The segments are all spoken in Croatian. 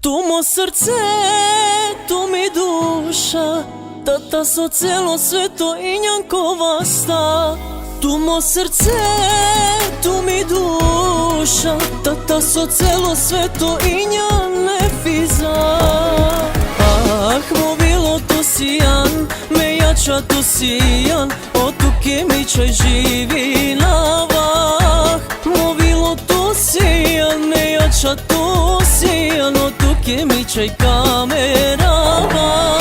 Tu mo srce, tu mi duša, tata so celo sveto i njankova sta. Tu mo srce, tu mi duša, tata so celo sveto i njane fiza. Ah, mobilo to sijan, me jača to sijan, otuke mi čaj živi na vah. Mobilo to sijan, me jača to sijan, otuke mi čaj kamera vah.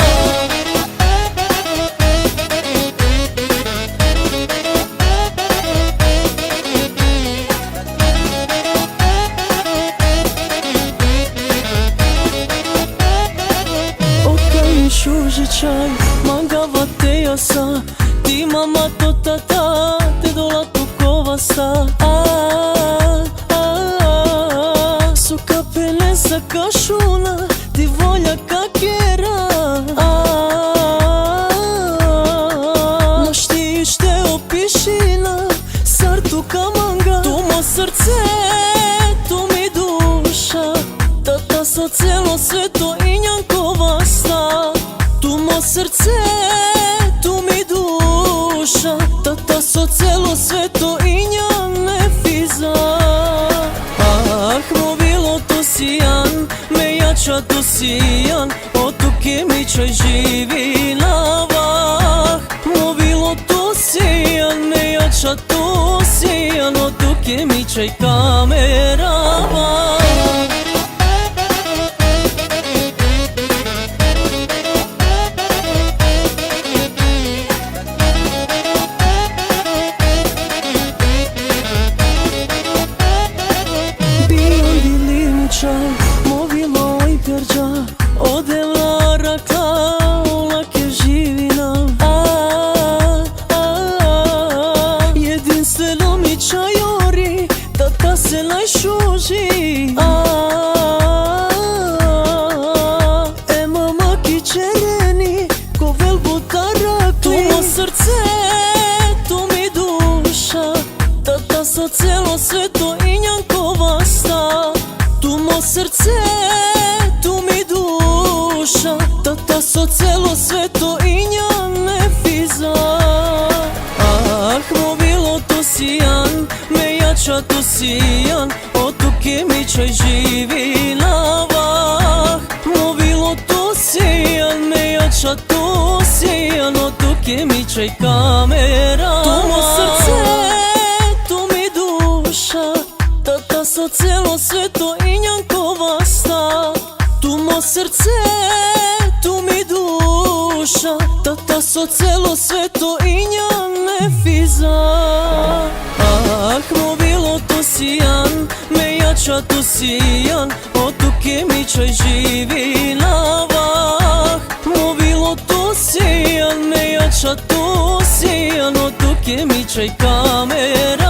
Čaj, mangava te jasa, ti mama to tata, te dola tu kovasta. Su kapele sa kašuna, ti volja kakera. Naštište opišina, sartu kamanga. Tu mo srce, tu mi duša, tata so celo sveto i njankova sta. Tu mo srce, tu mi duša, tata so celo sveto i njane fiza. Ah, mobilo to sijan, me jača to sijan, otuke mi čaj živi na vah. Mobilo to sijan, me jača to sijan, otuke mi čaj kamera vah. Mobilo i perđa, odela rakla, olake živina. Jedinstveno mi čajori, tata se najšuži. Mama kičeljeni, ko velbuta rakli. Tu mo srce, tu mi duša, tata so celo sveto i njankova sta. Tu mo srce, tu mi duša, tata so celo sveto i njane fiza. Ah, mobilo to sijan, me jača to sijan, otuke mi čaj živi na vah. Mobilo to sijan, me jača to sijan, otuke mi čaj kamera. Tu mo srce, tu mi duša, tata so celo sveto i njankova sta. Tu mo srce, tu mi duša, tata so celo sveto i njane fiza. Ah, mobilo to sijan, me jača to sijan, otuke mi čaj živi na vah. Mobilo to sijan, me jača to sijan, otuke mi čaj kamera.